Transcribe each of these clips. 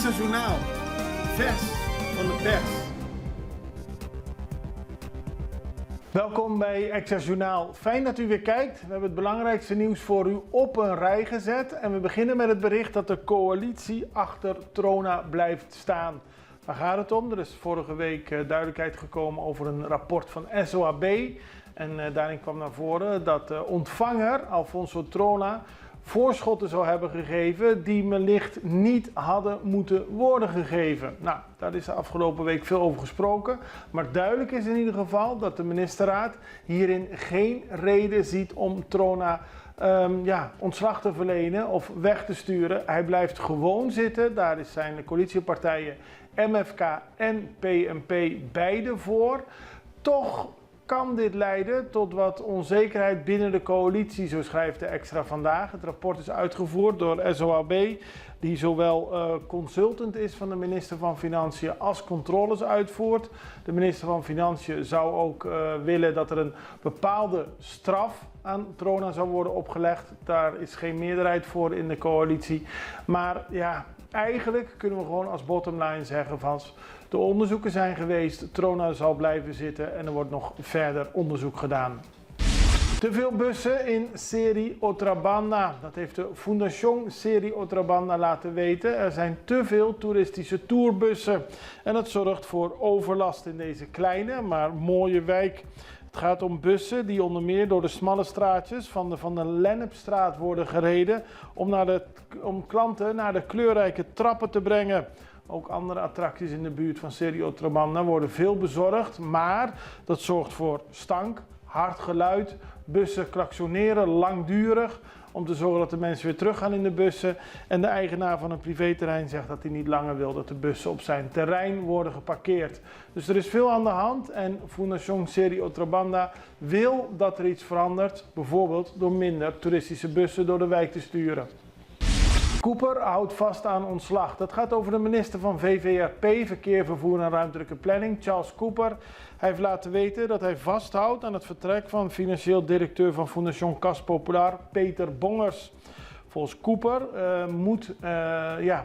Extra Journaal, vers van de pers. Welkom bij Extra Journaal. Fijn dat u weer kijkt. We hebben het belangrijkste nieuws voor u op een rij gezet. En we beginnen met het bericht dat de coalitie achter Trona blijft staan. Waar gaat het om? Er is vorige week duidelijkheid gekomen over een rapport van SOAB. En daarin kwam naar voren dat de ontvanger, Alfonso Trona, voorschotten zou hebben gegeven die wellicht niet hadden moeten worden gegeven. Nou, daar is de afgelopen week veel over gesproken. Maar duidelijk is in ieder geval dat de ministerraad hierin geen reden ziet om Trona ontslag te verlenen of weg te sturen. Hij blijft gewoon zitten. Daar zijn de coalitiepartijen MFK en PNP beide voor. Toch kan dit leiden tot wat onzekerheid binnen de coalitie, zo schrijft de Extra vandaag. Het rapport is uitgevoerd door SOAB, die zowel consultant is van de minister van Financiën als controles uitvoert. De minister van Financiën zou ook willen dat er een bepaalde straf aan Trona zou worden opgelegd. Daar is geen meerderheid voor in de coalitie. Maar ja, eigenlijk kunnen we gewoon als bottomline zeggen van de onderzoeken zijn geweest, Trona zal blijven zitten en er wordt nog verder onderzoek gedaan. Te veel bussen in Serie Otrabanda. Dat heeft de Fundación Serie Otrabanda laten weten. Er zijn te veel toeristische tourbussen en dat zorgt voor overlast in deze kleine maar mooie wijk. Het gaat om bussen die onder meer door de smalle straatjes van de Lennepstraat worden gereden om klanten naar de kleurrijke trappen te brengen. Ook andere attracties in de buurt van Serie Otrabanda worden veel bezorgd, maar dat zorgt voor stank, hard geluid, bussen klaksoneren langdurig om te zorgen dat de mensen weer terug gaan in de bussen. En de eigenaar van een privéterrein zegt dat hij niet langer wil dat de bussen op zijn terrein worden geparkeerd. Dus er is veel aan de hand en Fundación Serie Otrabanda wil dat er iets verandert, bijvoorbeeld door minder toeristische bussen door de wijk te sturen. Cooper houdt vast aan ontslag. Dat gaat over de minister van VVRP, Verkeer, Vervoer en Ruimtelijke Planning, Charles Cooper. Hij heeft laten weten dat hij vasthoudt aan het vertrek van financieel directeur van Fundación Cas Popular, Peter Bongers. Volgens Cooper moet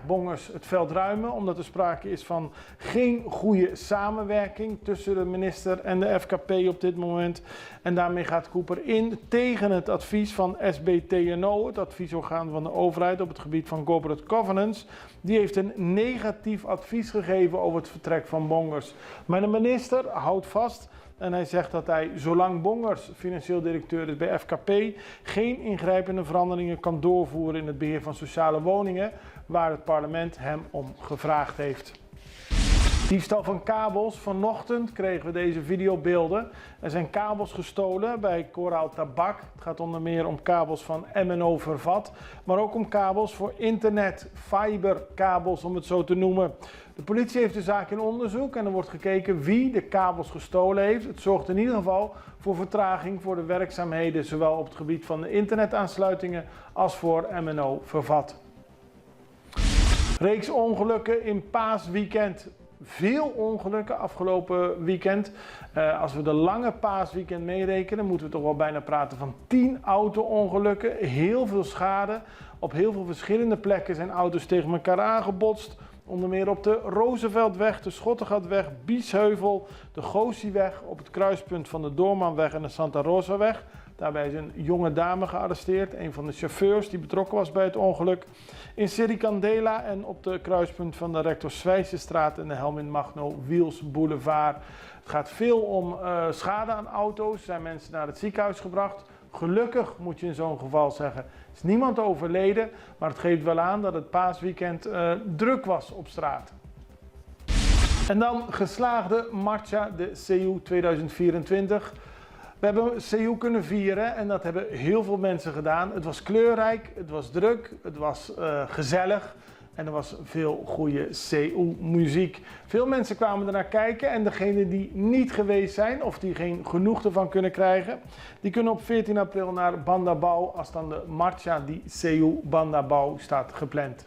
Bongers het veld ruimen omdat er sprake is van geen goede samenwerking tussen de minister en de FKP op dit moment. En daarmee gaat Cooper in tegen het advies van SBTNO, het adviesorgaan van de overheid op het gebied van corporate governance. Die heeft een negatief advies gegeven over het vertrek van Bongers. Maar de minister houdt vast. En hij zegt dat hij, zolang Bongers financieel directeur is bij FKP, geen ingrijpende veranderingen kan doorvoeren in het beheer van sociale woningen, waar het parlement hem om gevraagd heeft. Diefstal van kabels. Vanochtend kregen we deze videobeelden. Er zijn kabels gestolen bij Coral Tabak. Het gaat onder meer om kabels van MNO Vervat, maar ook om kabels voor internet, fiberkabels om het zo te noemen. De politie heeft de zaak in onderzoek en er wordt gekeken wie de kabels gestolen heeft. Het zorgt in ieder geval voor vertraging voor de werkzaamheden, zowel op het gebied van de internetaansluitingen als voor MNO Vervat. Reeks ongelukken in paasweekend. Veel ongelukken afgelopen weekend. Als we de lange paasweekend meerekenen, moeten we toch wel bijna praten van 10 auto-ongelukken. Heel veel schade. Op heel veel verschillende plekken zijn auto's tegen elkaar aangebotst. Onder meer op de Rooseveltweg, de Schottegatweg, Biesheuvel, de Goossieweg, op het kruispunt van de Doormanweg en de Santa Rosaweg. Daarbij is een jonge dame gearresteerd, een van de chauffeurs die betrokken was bij het ongeluk. In Sericandela en op de kruispunt van de Rector Zwijsenstraat en de Helmin Magno Wiels Boulevard. Het gaat veel om schade aan auto's, zijn mensen naar het ziekenhuis gebracht. Gelukkig moet je in zo'n geval zeggen, is niemand overleden, maar het geeft wel aan dat het paasweekend druk was op straat. En dan geslaagde Marcha de CU 2024. We hebben CU kunnen vieren en dat hebben heel veel mensen gedaan. Het was kleurrijk, het was druk, het was gezellig en er was veel goede CU-muziek. Veel mensen kwamen er naar kijken en degenen die niet geweest zijn of die geen genoeg ervan kunnen krijgen, die kunnen op 14 april naar Bandabao als dan de Marcha di CU Bandabao staat gepland.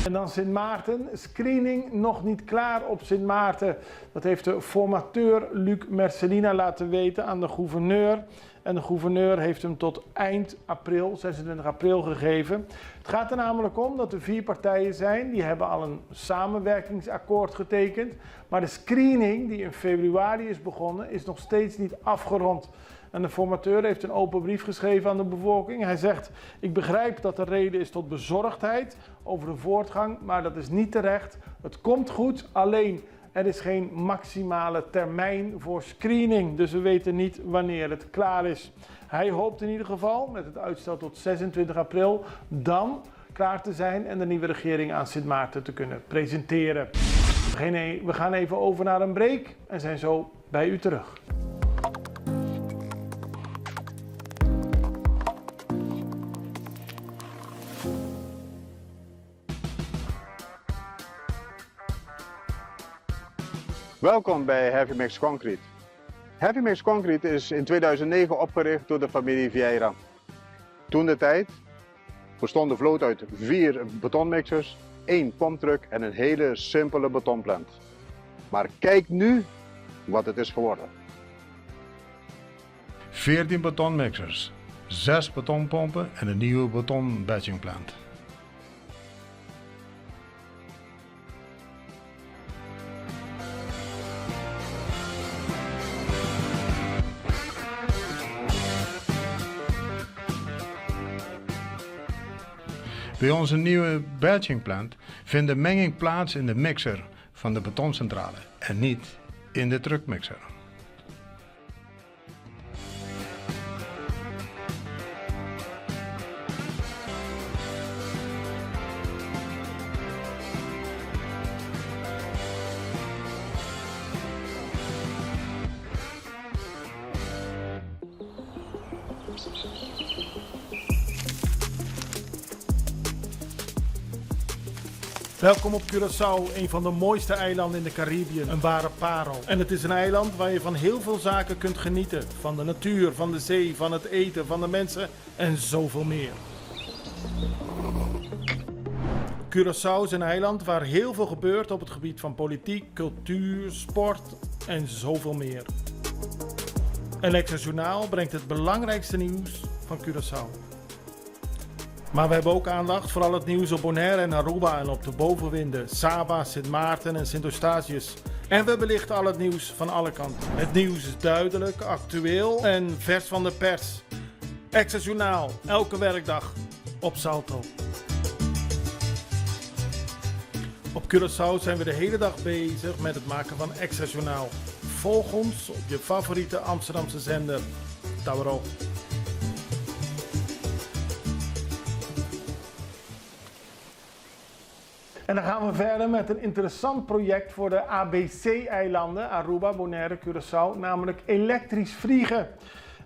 En dan Sint Maarten. Screening nog niet klaar op Sint Maarten. Dat heeft de formateur Luc Merselina laten weten aan de gouverneur. En de gouverneur heeft hem tot eind april, 26 april gegeven. Het gaat er namelijk om dat er 4 partijen zijn. Die hebben al een samenwerkingsakkoord getekend. Maar de screening die in februari is begonnen is nog steeds niet afgerond. En de formateur heeft een open brief geschreven aan de bevolking. Hij zegt, ik begrijp dat er reden is tot bezorgdheid over de voortgang, maar dat is niet terecht. Het komt goed, alleen er is geen maximale termijn voor screening. Dus we weten niet wanneer het klaar is. Hij hoopt in ieder geval met het uitstel tot 26 april dan klaar te zijn en de nieuwe regering aan Sint Maarten te kunnen presenteren. We gaan even over naar een break en zijn zo bij u terug. Welkom bij Heavy Mix Concrete. Heavy Mix Concrete is in 2009 opgericht door de familie Vieira. Toen de tijd bestond de vloot uit 4 betonmixers, 1 pomptruck en een hele simpele betonplant. Maar kijk nu wat het is geworden. 14 betonmixers, 6 betonpompen en een nieuwe betonbatchingplant. Bij onze nieuwe batchingplant vindt de menging plaats in de mixer van de betoncentrale en niet in de truckmixer. Welkom op Curaçao, een van de mooiste eilanden in de Caribiën. Een ware parel. En het is een eiland waar je van heel veel zaken kunt genieten. Van de natuur, van de zee, van het eten, van de mensen en zoveel meer. Curaçao is een eiland waar heel veel gebeurt op het gebied van politiek, cultuur, sport en zoveel meer. En Extra Journaal brengt het belangrijkste nieuws van Curaçao. Maar we hebben ook aandacht voor al het nieuws op Bonaire en Aruba en op de bovenwinden, Saba, Sint Maarten en Sint Eustatius. En we belichten al het nieuws van alle kanten. Het nieuws is duidelijk, actueel en vers van de pers. Extra Journaal, elke werkdag op Salto. Op Curaçao zijn we de hele dag bezig met het maken van Extra Journaal. Volg ons op je favoriete Amsterdamse zender, Tauro. En dan gaan we verder met een interessant project voor de ABC-eilanden, Aruba, Bonaire, Curaçao, namelijk elektrisch vliegen.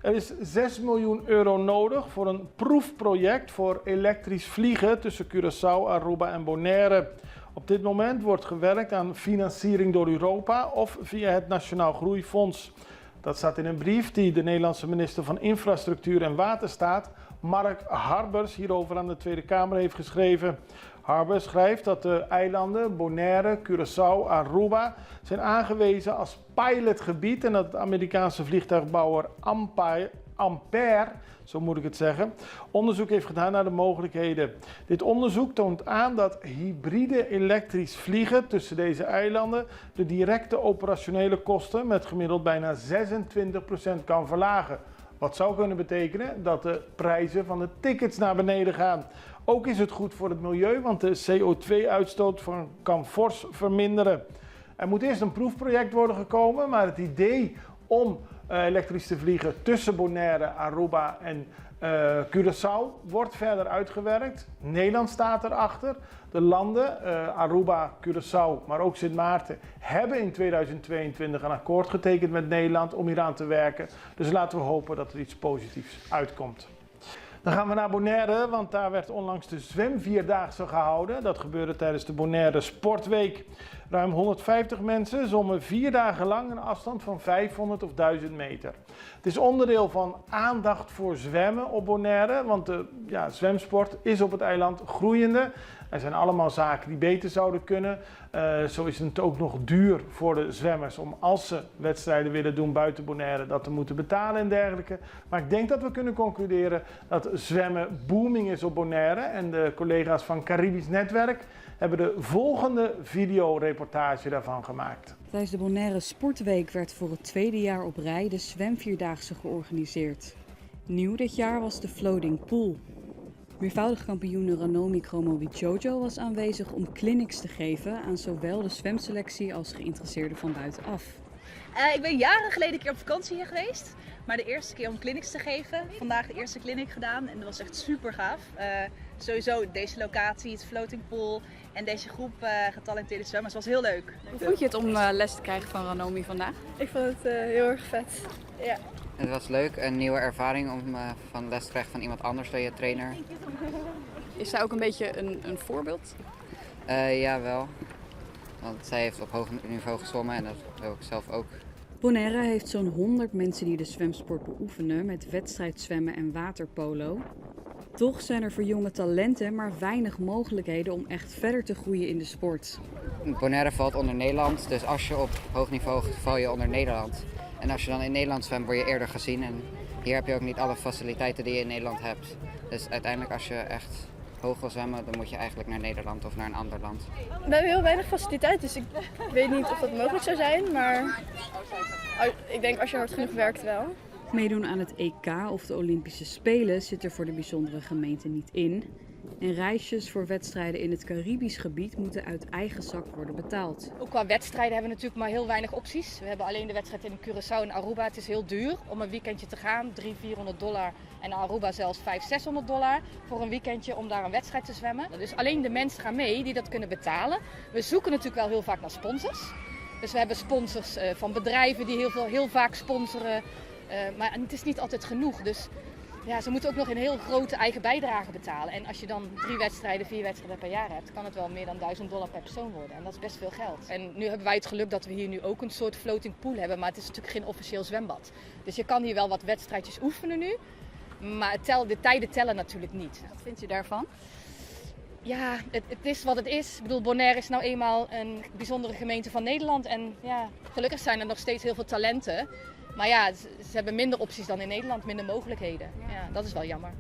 Er is 6 miljoen euro nodig voor een proefproject voor elektrisch vliegen tussen Curaçao, Aruba en Bonaire. Op dit moment wordt gewerkt aan financiering door Europa of via het Nationaal Groeifonds. Dat staat in een brief die de Nederlandse minister van Infrastructuur en Waterstaat, Mark Harbers, hierover aan de Tweede Kamer heeft geschreven. Harbers schrijft dat de eilanden Bonaire, Curaçao, Aruba zijn aangewezen als pilotgebied en dat de Amerikaanse vliegtuigbouwer Ampere, zo moet ik het zeggen, onderzoek heeft gedaan naar de mogelijkheden. Dit onderzoek toont aan dat hybride elektrisch vliegen tussen deze eilanden de directe operationele kosten met gemiddeld bijna 26% kan verlagen. Wat zou kunnen betekenen dat de prijzen van de tickets naar beneden gaan. Ook is het goed voor het milieu, want de CO2-uitstoot kan fors verminderen. Er moet eerst een proefproject worden gekomen, maar het idee om elektrisch te vliegen tussen Bonaire, Aruba en Curaçao wordt verder uitgewerkt. Nederland staat erachter. De landen, Aruba, Curaçao, maar ook Sint Maarten, hebben in 2022 een akkoord getekend met Nederland om hieraan te werken. Dus laten we hopen dat er iets positiefs uitkomt. Dan gaan we naar Bonaire, want daar werd onlangs de zwemvierdaagse gehouden. Dat gebeurde tijdens de Bonaire Sportweek. Ruim 150 mensen zwommen 4 dagen lang een afstand van 500 of 1000 meter. Het is onderdeel van aandacht voor zwemmen op Bonaire, want de zwemsport is op het eiland groeiende. Er zijn allemaal zaken die beter zouden kunnen. Zo is het ook nog duur voor de zwemmers om als ze wedstrijden willen doen buiten Bonaire dat te moeten betalen en dergelijke. Maar ik denk dat we kunnen concluderen dat zwemmen booming is op Bonaire. En de collega's van Caribisch Netwerk hebben de volgende videoreportage daarvan gemaakt. Tijdens de Bonaire Sportweek werd voor het 2e jaar op rij de zwemvierdaagse georganiseerd. Nieuw dit jaar was de floating pool. Meervoudig kampioene Ranomi Kromowidjojo was aanwezig om clinics te geven aan zowel de zwemselectie als geïnteresseerden van buitenaf. Ik ben jaren geleden een keer op vakantie hier geweest, maar de eerste keer om clinics te geven. Vandaag de eerste clinic gedaan en dat was echt super gaaf. Sowieso deze locatie, het floating pool en deze groep getalenteerde zwemmers was heel leuk. Hoe vond je het om les te krijgen van Ranomi vandaag? Ik vond het heel erg vet. Ja. Het was leuk, een nieuwe ervaring om van les te krijgen van iemand anders dan je trainer. Is zij ook een beetje een voorbeeld? Ja, wel. Want zij heeft op hoog niveau gezwommen en dat wil ik zelf ook. Bonaire heeft zo'n 100 mensen die de zwemsport beoefenen met wedstrijdzwemmen en waterpolo. Toch zijn er voor jonge talenten maar weinig mogelijkheden om echt verder te groeien in de sport. Bonaire valt onder Nederland, dus als je op hoog niveau val je onder Nederland. En als je dan in Nederland zwemt word je eerder gezien en hier heb je ook niet alle faciliteiten die je in Nederland hebt. Dus uiteindelijk als je echt hoog wil zwemmen, dan moet je eigenlijk naar Nederland of naar een ander land. We hebben heel weinig faciliteit, dus ik weet niet of dat mogelijk zou zijn, maar ik denk als je hard genoeg werkt wel. Meedoen aan het EK of de Olympische Spelen zit er voor de bijzondere gemeente niet in. En reisjes voor wedstrijden in het Caribisch gebied moeten uit eigen zak worden betaald. Ook qua wedstrijden hebben we natuurlijk maar heel weinig opties. We hebben alleen de wedstrijd in Curaçao en Aruba. Het is heel duur om een weekendje te gaan. $300-400 en Aruba zelfs $500-600 voor een weekendje om daar een wedstrijd te zwemmen. Dus alleen de mensen gaan mee die dat kunnen betalen. We zoeken natuurlijk wel heel vaak naar sponsors. Dus we hebben sponsors van bedrijven die heel vaak sponsoren. Maar het is niet altijd genoeg. Dus ja, ze moeten ook nog een heel grote eigen bijdrage betalen. En als je dan 3 wedstrijden, 4 wedstrijden per jaar hebt, kan het wel meer dan $1000 per persoon worden. En dat is best veel geld. En nu hebben wij het geluk dat we hier nu ook een soort floating pool hebben. Maar het is natuurlijk geen officieel zwembad. Dus je kan hier wel wat wedstrijdjes oefenen nu. Maar de tijden tellen natuurlijk niet. Wat vind je daarvan? Ja, het is wat het is. Ik bedoel, Bonaire is nou eenmaal een bijzondere gemeente van Nederland. En ja, gelukkig zijn er nog steeds heel veel talenten. Maar ja, ze hebben minder opties dan in Nederland, minder mogelijkheden. Ja, dat is wel jammer.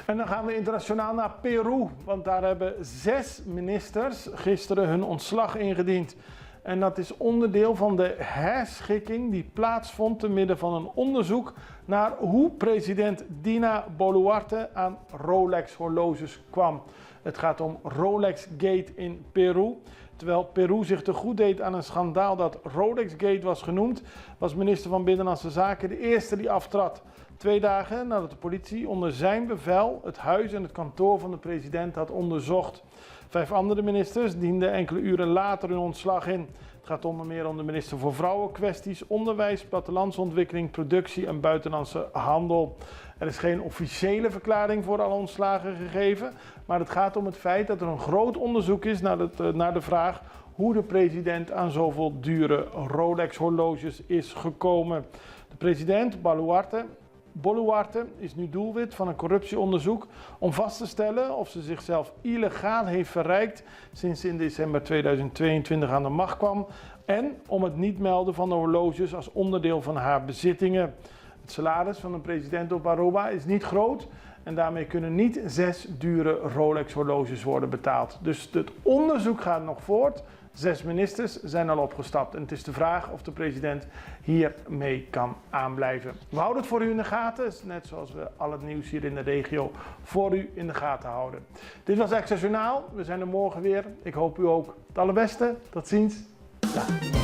En dan gaan we internationaal naar Peru, want daar hebben 6 ministers gisteren hun ontslag ingediend. En dat is onderdeel van de herschikking die plaatsvond te midden van een onderzoek naar hoe president Dina Boluarte aan Rolex horloges kwam. Het gaat om Rolex Gate in Peru. Terwijl Peru zich te goed deed aan een schandaal dat Rolex Gate was genoemd, was minister van Binnenlandse Zaken de eerste die aftrad. 2 dagen nadat de politie onder zijn bevel het huis en het kantoor van de president had onderzocht. 5 andere ministers dienden enkele uren later hun ontslag in. Het gaat onder meer om de minister voor Vrouwenkwesties, Onderwijs, Plattelandsontwikkeling, Productie en Buitenlandse Handel. Er is geen officiële verklaring voor alle ontslagen gegeven, maar het gaat om het feit dat er een groot onderzoek is naar de vraag hoe de president aan zoveel dure Rolex horloges is gekomen. De president Boluarte is nu doelwit van een corruptieonderzoek om vast te stellen of ze zichzelf illegaal heeft verrijkt sinds ze in december 2022 aan de macht kwam en om het niet melden van de horloges als onderdeel van haar bezittingen. Het salaris van een president op Aruba is niet groot en daarmee kunnen niet 6 dure Rolex horloges worden betaald. Dus het onderzoek gaat nog voort. 6 ministers zijn al opgestapt en het is de vraag of de president hiermee kan aanblijven. We houden het voor u in de gaten, net zoals we al het nieuws hier in de regio voor u in de gaten houden. Dit was Extra Journaal, we zijn er morgen weer. Ik hoop u ook het allerbeste. Tot ziens. Dag.